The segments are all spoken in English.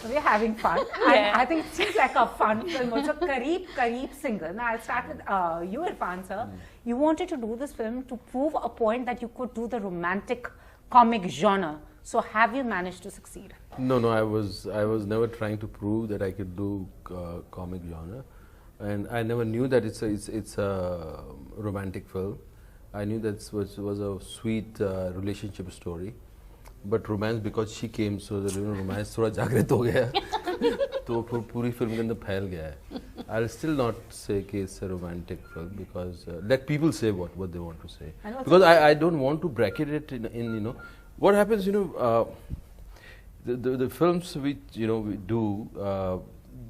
We're having fun. And I think it seems like a fun film also. Kareeb Single. Now I'll start with you, Irfan sir. You wanted to do this film to prove a point that you could do the romantic comic genre. So have you managed to succeed? No, I was never trying to prove that I could do comic genre, and I never knew that it's a romantic film. I knew that was a sweet relationship story, but romance, because she came, so the romance थोड़ा जागृत हो गया, तो पूरी film के अंदर फैल गया है. I'll still not say कि it's a romantic film, because let people say what they want to say, because I don't want to bracket it in what happens, the films which we do,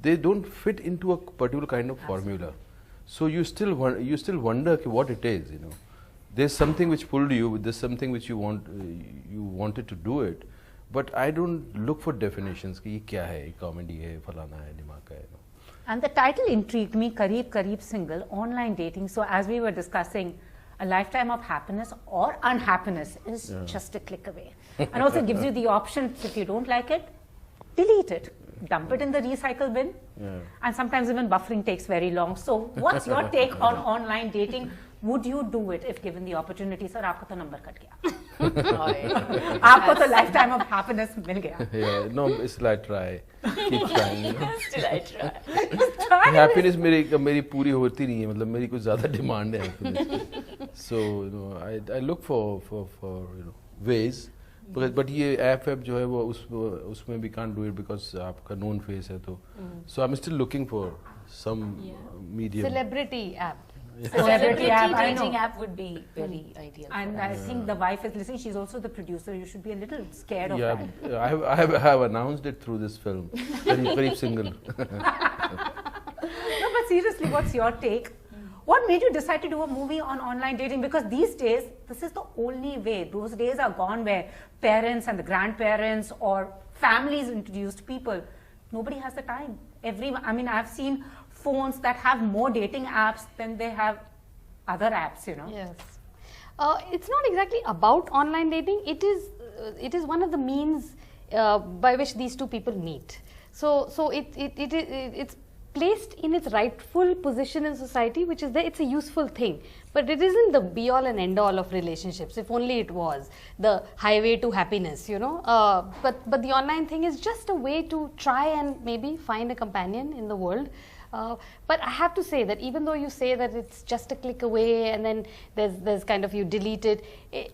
they don't fit into a particular kind of formula. So you still wonder what it is. There's something which pulled you. There's something which you wanted to do it, but I don't look for definitions. कि ये क्या है, comedy है, फलाना है, दिमाग का है. And the title intrigued me, Kareeb Single, online dating. So as we were discussing, a lifetime of happiness or unhappiness is just a click away. And also gives you the option, if you don't like it, delete it. Dump it in the recycle bin. And sometimes even buffering takes very long. So what's your take on online dating? Would you do it if given the opportunity? Sir, आपका तो number cut गया. आपको तो lifetime of happiness मिल गया. Yeah, no, still I try. Keep trying. Still I try. Happiness मेरी पूरी होती नहीं है. मतलब मेरी कुछ ज़्यादा demand है happiness. So I look for ways. But ये app जो है वो उसमें we can't do it because आपका known face है तो. So I'm still looking for some medium. Celebrity app. Celebrity dating app would be very ideal. And I think the wife is listening. She's also the producer. You should be a little scared of that. Yeah, I have announced it through this film. Kareeb Single. No, but seriously, what's your take? What made you decide to do a movie on online dating? Because these days, this is the only way. Those days are gone where parents and the grandparents or families introduced people. Nobody has the time. I've seen phones that have more dating apps than they have other apps, Yes. It's not exactly about online dating. It is one of the means by which these two people meet. So it's placed in its rightful position in society, which is that it's a useful thing. But it isn't the be-all and end-all of relationships. If only it was the highway to happiness, But the online thing is just a way to try and maybe find a companion in the world. But I have to say that even though you say that it's just a click away and then there's kind of you delete it,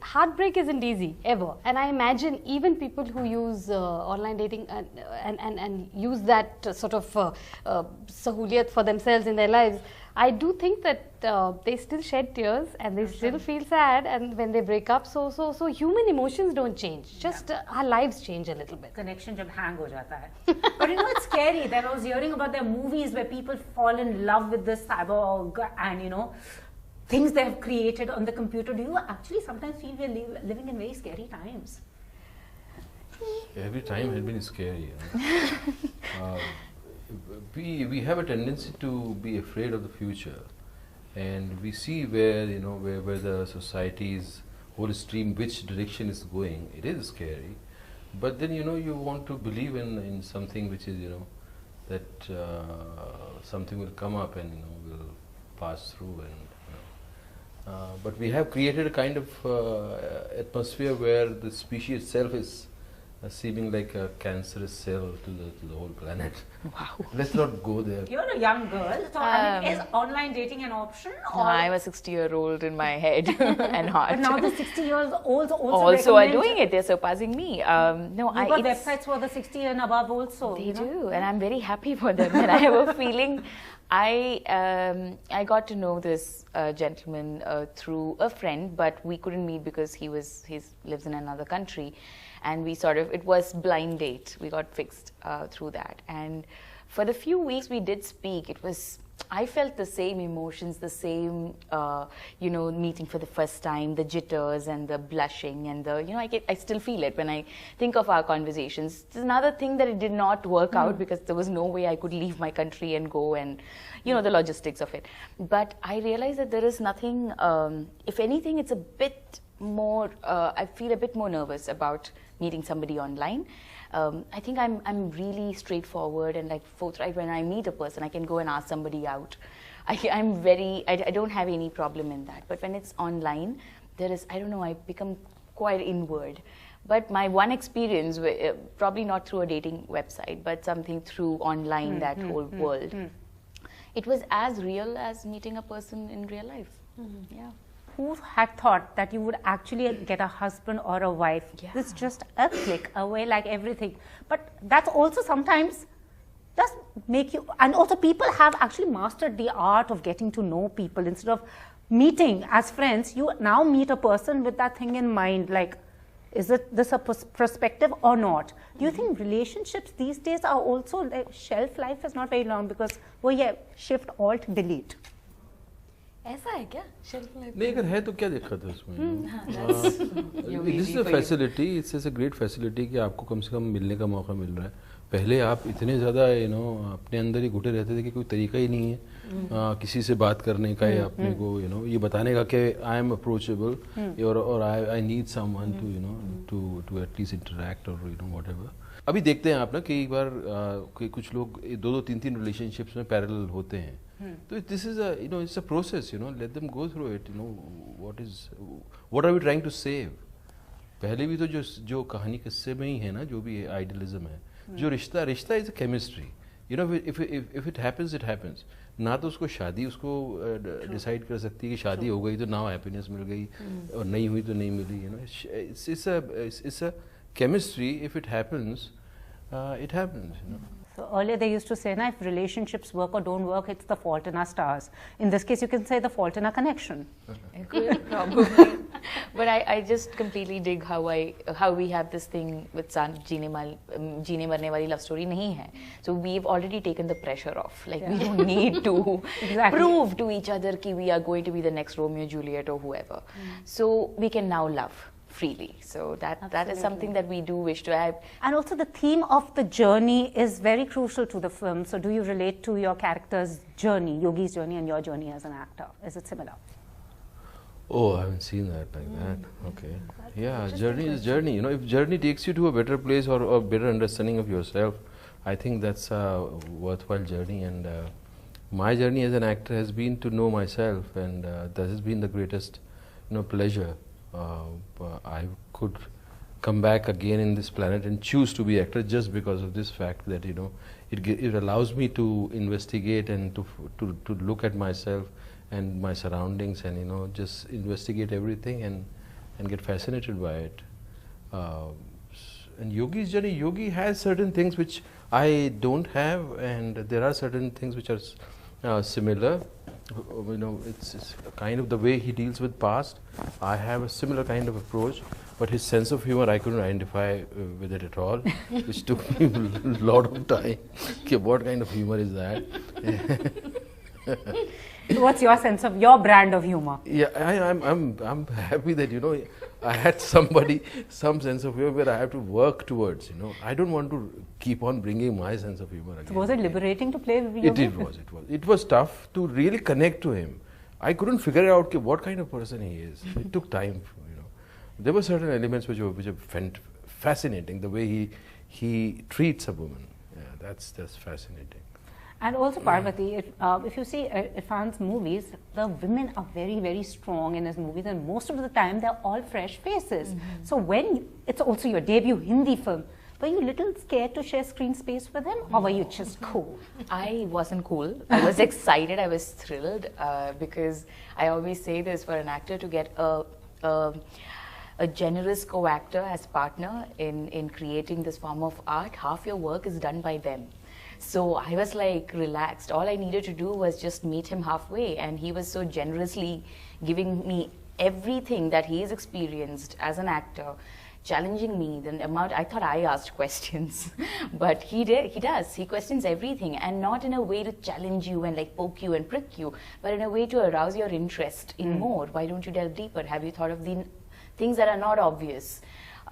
heartbreak isn't easy ever. And I imagine even people who use online dating and use that sort of sahuliyat for themselves in their lives, I do think that they still shed tears and they still feel sad and when they break up. So human emotions don't change. Just our lives change a little bit. Connection jab hang ho jata hai. But it's scary that I was hearing about their movies where people fall in love with this cyborg and things they have created on the computer. Do you actually sometimes feel we're living in very scary times? Every time has been scary. We have a tendency to be afraid of the future, and we see where where the society's whole stream, which direction is going. It is scary, but then you want to believe in something which is that something will come up and will pass through but we have created a kind of atmosphere where the species itself is seeming like a cancerous cell to the whole planet. Wow. Let's not go there. You're a young girl, so is online dating an option? Or? No, I'm a 60-year-old in my head and heart. But now the 60-year-olds also are doing it. They're surpassing me. No, You've got websites for the 60 and above also. They do, and I'm very happy for them. And I have a feeling I got to know this gentleman through a friend, but we couldn't meet because he lives in another country. And we it was blind date. We got fixed through that. And for the few weeks we did speak, I felt the same emotions, the same, meeting for the first time, the jitters and the blushing and I still feel it when I think of our conversations. It's another thing that it did not work out because there was no way I could leave my country and go and, the logistics of it. But I realized that there is nothing, if anything, it's a bit more, I feel a bit more nervous about meeting somebody online. I think I'm really straightforward and like forthright. When I meet a person, I can go and ask somebody out. I don't have any problem in that. But when it's online, there is, I don't know, I become quite inward. But my one experience, probably not through a dating website, but something through online, that whole world, it was as real as meeting a person in real life. Yeah. Who had thought that you would actually get a husband or a wife? Yeah. It's just a click away, like everything. But that's also sometimes does make you, and also people have actually mastered the art of getting to know people. Instead of meeting as friends, you now meet a person with that thing in mind, like, is it this a perspective or not? Do you think relationships these days are also, like, shelf life is not very long because shift alt delete? ऐसा है क्या shelf life? नहीं, अगर है तो क्या दिक्कत है उसमें? This is a facility. It's a great facility कि आपको कम से कम मिलने का मौका मिल रहा है. पहले आप इतने ज़्यादा अपने अंदर ही घुटे रहते थे कि कोई तरीका ही नहीं है किसी से बात करने का या अपने को ये बताने का कि आई एम अप्रोचेबल और I need someone to at least interact और व्हाटएवर. अभी देखते हैं आप ना कई बार कुछ लोग 2-3 रिलेशनशिप्स में पैरेलल होते हैं. तो this is it's a process. Let them go through it. What are we trying to save. पहले भी तो जो कहानी किस्से में ही है ना, जो भी आइडियलिज्म है, जो रिश्ता is a chemistry. If it happens. ना तो उसको शादी उसको डिसाइड कर सकती है कि शादी हो गई तो नाउ हैप्पीनेस मिल गई और नहीं हुई तो नहीं मिली. It's a chemistry. If it happens, it happens. So earlier they used to say, if relationships work or don't work, it's the fault in our stars. In this case, you can say the fault in our connection. Probably. But I just completely dig how we have this thing with जीने मरने वाली love story नहीं है. So we've already taken the pressure off. Like we don't need to prove to each other कि we are going to be the next Romeo Juliet or whoever. So we can now love freely. So that is something that we do wish to have. And also the theme of the journey is very crucial to the film. So do you relate to your character's journey, Yogi's journey, and your journey as an actor? Is it similar? Oh, I haven't seen that like that. Okay. Yeah, journey is journey. If journey takes you to a better place or better understanding of yourself, I think that's a worthwhile journey. And my journey as an actor has been to know myself, and that has been the greatest, pleasure. I could come back again in this planet and choose to be actor just because of this fact that it allows me to investigate and to look at myself and my surroundings and just investigate everything and get fascinated by it. And Yogi's journey, Yogi has certain things which I don't have, and there are certain things which are similar. It's kind of the way he deals with past. I have a similar kind of approach, but his sense of humor I couldn't identify with it at all, which took me a lot of time. Okay, what kind of humor is that? So what's your sense of your brand of humor? Yeah, I'm happy that I had some sense of humor where I have to work towards. I don't want to keep on bringing my sense of humor again. So was it liberating to play with Yogi? It was tough to really connect to him. I couldn't figure out what kind of person he is. It took time. There were certain elements which were fascinating. The way he treats a woman. Yeah, that's fascinating. And also Parvati, if you see Irfan's movies, the women are very, very strong in his movies, and most of the time they're all fresh faces. So when it's also your debut Hindi film, were you a little scared to share screen space with him, or were you just cool? I wasn't cool. I was excited. I was thrilled because I always say this, for an actor to get a generous co-actor as partner in creating this form of art, half your work is done by them. So I was like relaxed. All I needed to do was just meet him halfway, and he was so generously giving me everything that he has experienced as an actor, challenging me. The amount, I thought I asked questions, but he does. He questions everything, and not in a way to challenge you and like poke you and prick you, but in a way to arouse your interest in more. Why don't you delve deeper? Have you thought of the things that are not obvious?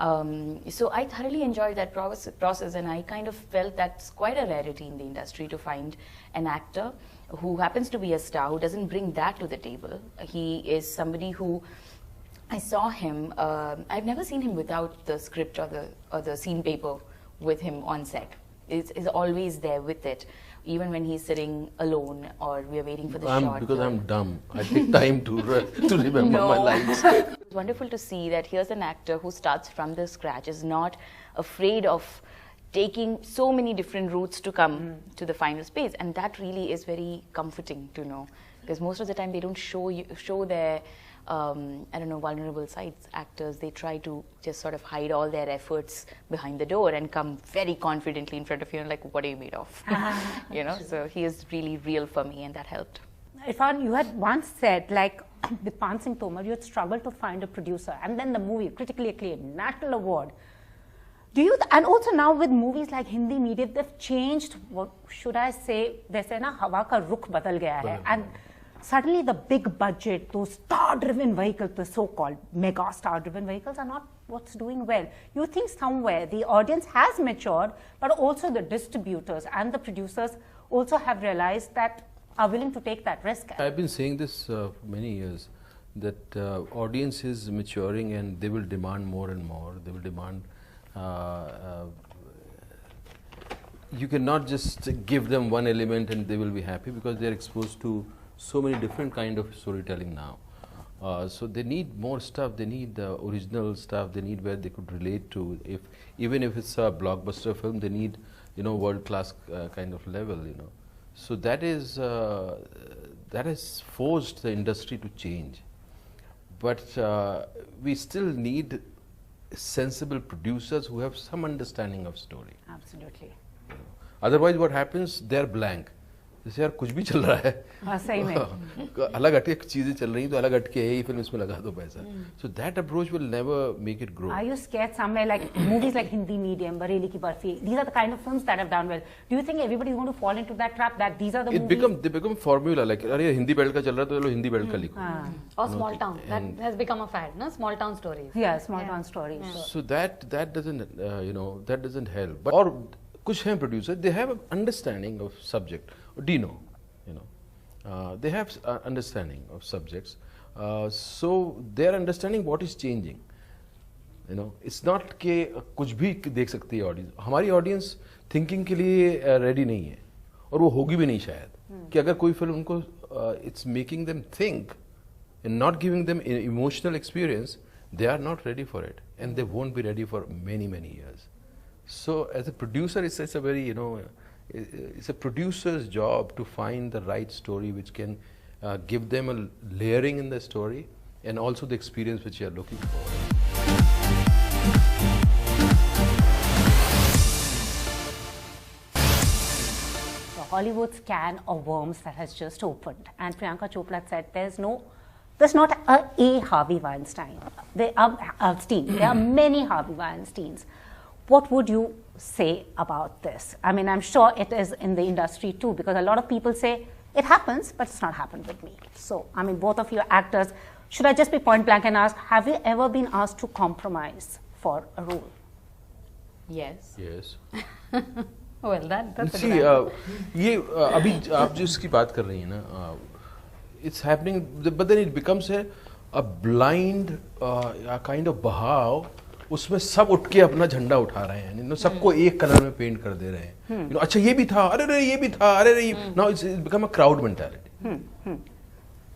So I thoroughly enjoyed that process, and I kind of felt that's quite a rarity in the industry to find an actor who happens to be a star, who doesn't bring that to the table. He is somebody who, I saw him, I've never seen him without the script or the scene paper with him on set. Is always there with it, even when he's sitting alone or we are waiting for the shot. Because I'm dumb. I take time to remember my lines. It's wonderful to see that here's an actor who starts from the scratch, is not afraid of taking so many different routes to come to the final space, and that really is very comforting to know, because most of the time they don't show their vulnerable sides. Actors, they try to just sort of hide all their efforts behind the door and come very confidently in front of you and like, what are you made of? So he is really real for me, and that helped. Irfan, you had once said, like, with Pan Singh Tomar, you had struggled to find a producer, and then the movie, critically acclaimed, national award. And also now with movies like Hindi medium, they've changed, what should I say, जैसे ना हवा का रुख बदल गया है, and suddenly the big budget, those star-driven vehicles, the so-called mega star-driven vehicles, are not what's doing well. You think somewhere the audience has matured, but also the distributors and the producers also have realized that are willing to take that risk. I've been saying this for many years, that audience is maturing and they will demand more and more. They will demand. You cannot just give them one element and they will be happy, because they are exposed to so many different kind of storytelling now. So they need more stuff. They need the original stuff. They need where they could relate to. Even if it's a blockbuster film, they need world-class kind of level. So that has forced the industry to change. But we still need sensible producers who have some understanding of story. Absolutely. Otherwise, what happens? They're blank. जैसे यार कुछ भी चल रहा है, सही में अलग हटके चीजें चल रही हैं, तो अलग हटके यही फिल्म इसमें लगा दो पैसा. So that approach will never make it grow. Are you scared somewhere like movies like Hindi medium, Bareilly Ki Barfi? These are the kind of films that have done well. Do you think everybody is going to fall into that trap, that these are the movies? They become formula, like अरे Hindi belt का चल रहा है तो चलो Hindi belt का लिखो. Or small town, that has become a fad, no? Small town stories. Yeah, small town stories. So that doesn't that doesn't help. But or कुछ हैं producer, they have an understanding of subject. Dino, they have understanding of subjects, so they are understanding what is changing. It's not कि कुछ भी देख सकती है audience. हमारी audience thinking के लिए ready नहीं है, और वो होगी भी नहीं शायद. कि अगर कोई फिल्म उनको it's making them think and not giving them an emotional experience, they are not ready for it, and they won't be ready for many years. So as a producer, it's a very it's a producer's job to find the right story which can give them a layering in the story and also the experience which you are looking for. So Hollywood's can of worms that has just opened, and Priyanka Chopra said there's not a Harvey Weinstein. There are many Harvey Weinsteins. What would you say about this? I mean, I'm sure it is in the industry too, because a lot of people say it happens, but it's not happened with me. So, I mean, both of you actors, should I just be point blank and ask, have you ever been asked to compromise for a role? Yes. Yes. Well, that's See, ये अभी आप जो इसकी बात कर रही हैं ना, it's happening, but then it becomes a blind kind of बहाव. उसमें सब उठ के अपना झंडा उठा रहे हैं, सबको एक कलर में पेंट कर दे रहे हैं. अच्छा ये भी था, अरे ये भी था, अरे now it's become a crowd mentality.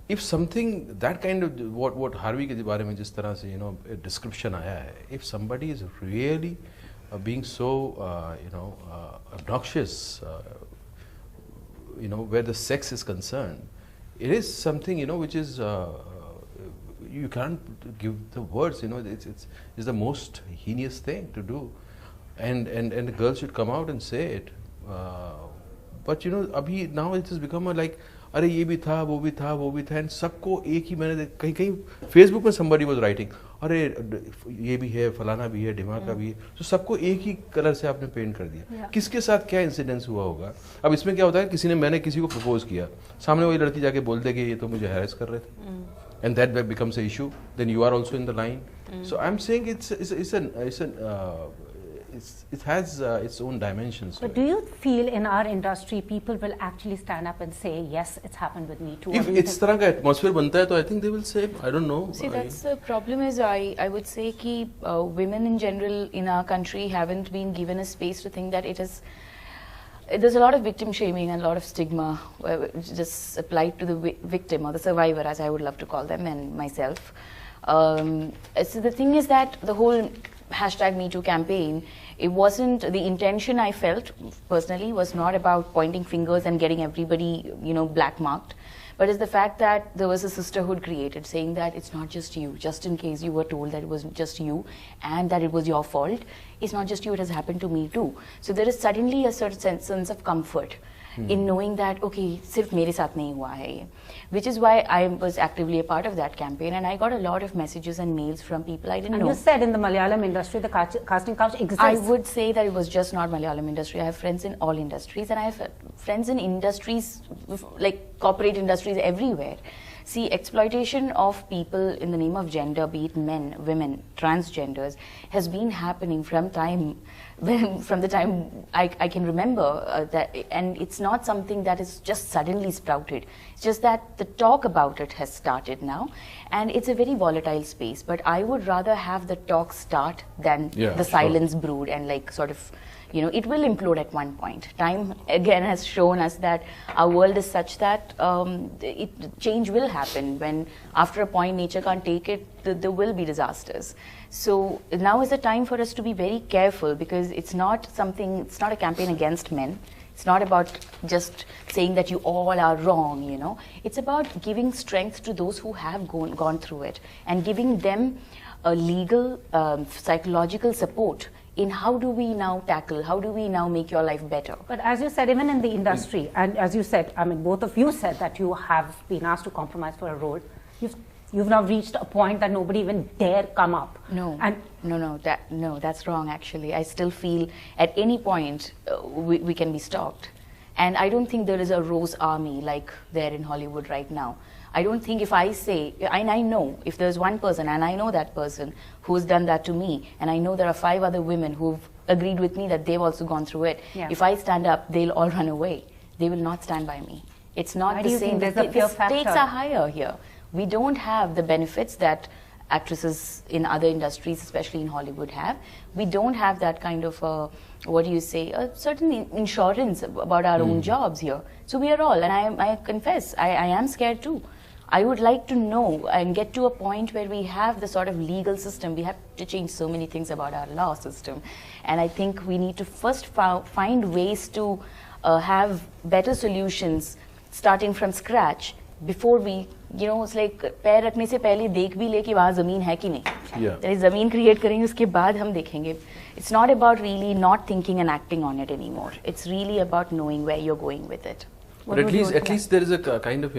If something that kind of what Harvey के बारे में जिस तरह से description आया है, if somebody is really being so obnoxious, where the sex is concerned, it is something which is. You can't give the words. It's the most heinous thing to do, and the girls should come out and say it. But अभी now it has become like अरे ये भी था, वो भी था, वो भी था, and सबको एक ही मैंने कहीं Facebook में somebody was writing अरे ये भी है, फलाना भी है, ढिमाका भी है, तो सबको एक ही कलर से आपने पेंट कर दिया. किसके साथ क्या इंसिडेंस हुआ होगा? अब इसमें क्या होता है, मैंने किसी को प्रपोज किया, सामने वही लड़की जाके बोल दे कि ये तो मुझे हैरेस कर रहे थे. And that becomes an issue. Then you are also in the line. So I'm saying it has its own dimensions. But do you feel in our industry people will actually stand up and say, yes, it's happened with me too? Or If do you it's think- तरह का atmosphere बनता है, तो I think they will say, I don't know. See, that's the problem is I would say कि women in general in our country haven't been given a space to think that it is. There's a lot of victim shaming and a lot of stigma just applied to the victim or the survivor, as I would love to call them, and myself. So the thing is that the whole #MeToo campaign, it wasn't, the intention I felt personally was not about pointing fingers and getting everybody, black marked. But it's the fact that there was a sisterhood created, saying that it's not just you, just in case you were told that it was just you and that it was your fault. It's not just you, it has happened to me too. So there is suddenly a certain sense of comfort in knowing that, okay, sirf mere saath nahi hua hai ye. Which is why I was actively a part of that campaign, and I got a lot of messages and mails from people I didn't And know. you said in the Malayalam industry, the casting couch exists. I would say that it was just not Malayalam industry. I have friends in all industries, and I have friends in industries like corporate industries everywhere. See, exploitation of people in the name of gender, be it men, women, transgenders, has been happening from the time I can remember that, and it's not something that is just suddenly sprouted. It's just that the talk about it has started now, and it's a very volatile space. But I would rather have the talk start than the silence brood and sort of. It will implode at one point. Time again has shown us that our world is such that change will happen. When after a point nature can't take it, there will be disasters. So now is the time for us to be very careful, because it's not a campaign against men. It's not about just saying that you all are wrong, It's about giving strength to those who have gone through it and giving them a legal, psychological support in how do we now make your life better. But as you said, even in the industry, and as you said, I mean, both of you said that you have been asked to compromise for a role. You've now reached a point that nobody even dare come up. No, that's wrong actually. I still feel at any point we can be stalked. And I don't think there is a rose army like there in Hollywood right now. I don't think if I say, and I know if there's one person, and I know that person who's done that to me, and I know there are 5 other women who've agreed with me that they've also gone through it. Yeah. If I stand up, they'll all run away. They will not stand by me. It's not Why the do you same. think there's a fear The stakes factor? are higher here. We don't have the benefits that actresses in other industries, especially in Hollywood, have. We don't have that kind of, a certain insurance about our own jobs here. So we are all, and I confess, I am scared too. I would like to know and get to a point where we have the sort of legal system. We have to change so many things about our law system. And I think we need to first find ways to have better solutions starting from scratch before we, it's like पैर रखने से पहले देख भी ले कि वहाँ ज़मीन है कि नहीं. ज़मीन create करेंगे उसके बाद हम देखेंगे. It's not about really not thinking and acting on it anymore. It's really about knowing where you're going with it. But at least there is a kind of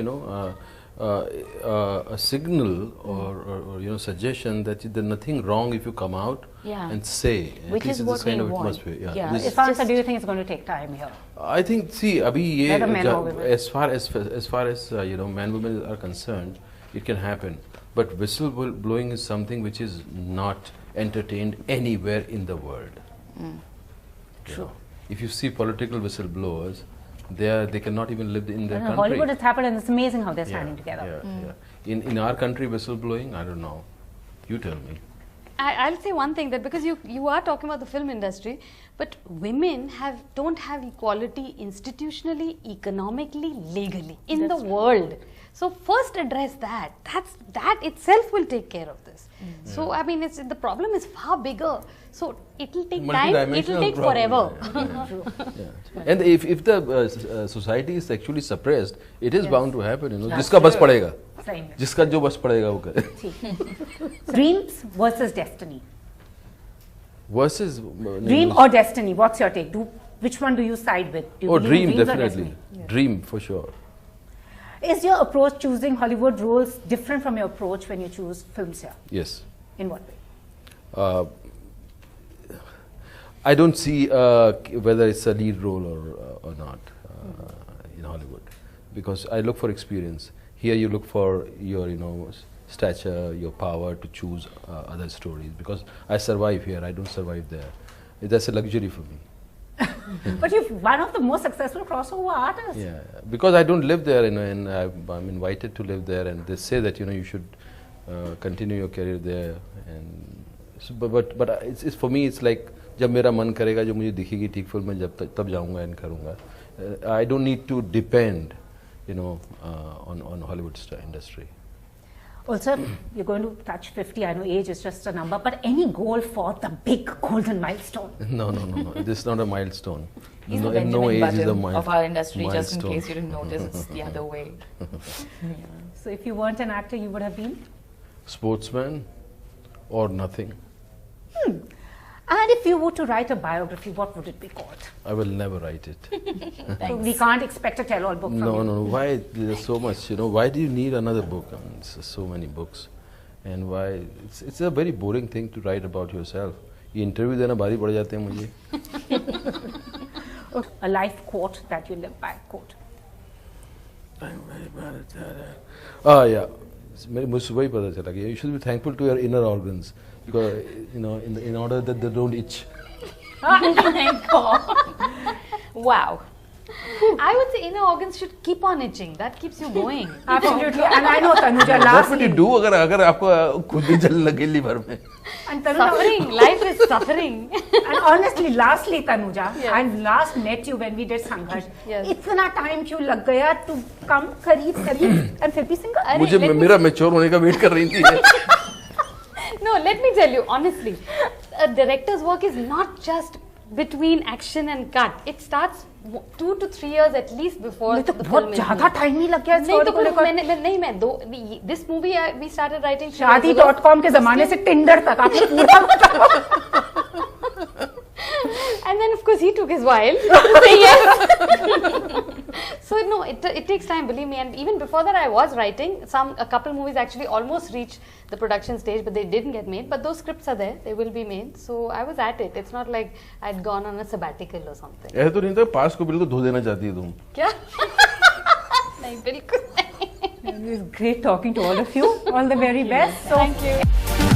a signal or suggestion that there's nothing wrong if you come out and say. Which is what we want. Irfan, do you think it's going to take time here? I think, see, abhi Whether men or women. as far as man women are concerned, it can happen. But whistleblowing is something which is not entertained anywhere in the world. True. If you see political whistleblowers, they cannot even live in their country. Hollywood has happened, and it's amazing how they're standing together. In our country, whistleblowing, I don't know. You tell me. I'll say one thing, that because you are talking about the film industry, but women don't have equality institutionally, economically, legally in the world. So first address that. That itself will take care of this. So I mean, the problem is far bigger. So it'll take time. It'll take forever. And if the society is sexually suppressed, it is bound to happen. जिसका बस पड़ेगा. जिसका जो बस पड़ेगा वो करे. Dreams versus destiny. Versus Dream or destiny? What's your take? Which one do you side with? Do you believe in dream, dreams or definitely. destiny? Dream for sure. Is your approach choosing Hollywood roles different from your approach when you choose films here? Yes. In what way? I don't see whether it's a lead role or not in Hollywood, because I look for experience. Here you look for your stature, your power to choose other stories, because I survive here, I don't survive there. That's a luxury for me. But you're one of the most successful crossover artists. Yeah, because I don't live there, and I'm invited to live there, and they say that you should continue your career there. And so, but it's for me, it's like जब मेरा मन करेगा जो मुझे दिखेगी ठीक film में तब जाऊँगा and करूँगा. I don't need to depend, on Hollywood industry. Also, you're going to touch 50. I know age is just a number, but any goal for the big golden milestone? No. This is not a milestone. He's the Benjamin Button of our industry, just in case you didn't notice, it's the other way. So if you weren't an actor, you would have been? Sportsman or nothing. And if you were to write a biography, what would it be called? I will never write it. So we can't expect a tell-all book from you. No. Why? There's so much. Why do you need another book? I mean, there's so many books, and why? It's a very boring thing to write about yourself. ये interview देना भारी पड़ जाते हैं मुझे. A life quote that you live by. Quote. Yeah. मुझे सुबह ही पता चला कि you should be thankful to your inner organs because in order that they don't itch. Oh my God. Wow. I would say inner organs should keep on itching. That keeps you going. Absolutely. And I know Tanuja What last would you do अगर आपको खुद ही जलने लगे liver में? And Tanuja, Suffering. Life is suffering. and honestly, lastly, Tanuja, Yes. I last met you when we did Sangharsh. Yes. इतना time क्यों लग गया to come करीब and फिर भी single? अरे, मुझे let me- मेरा मैच्योर होने का वेट कर रही थी. No, let me tell you honestly, a director's work is not just between action and cut. It starts 2 to 3 years at least before नहीं तो the बहुत film is ज़्यादा made. time ही लग गया इस नहीं story तो को फिर लेकर. मैं this movie we started writing 3 years ago. शादी.com के ज़माने से Tinder तक आपने पूरा बताया. And then of course he took his while to say yes. So no, it takes time, believe me. And even before that, I was writing. A couple movies actually almost reached the production stage, but they didn't get made. But those scripts are there; they will be made. So I was at it. It's not like I'd gone on a sabbatical or something. ऐसा तो नहीं था पास को बिल्कुल धो देना चाहती है तुम. क्या? नहीं बिल्कुल नहीं. It was great talking to all of you. All the very best. So, Thank you.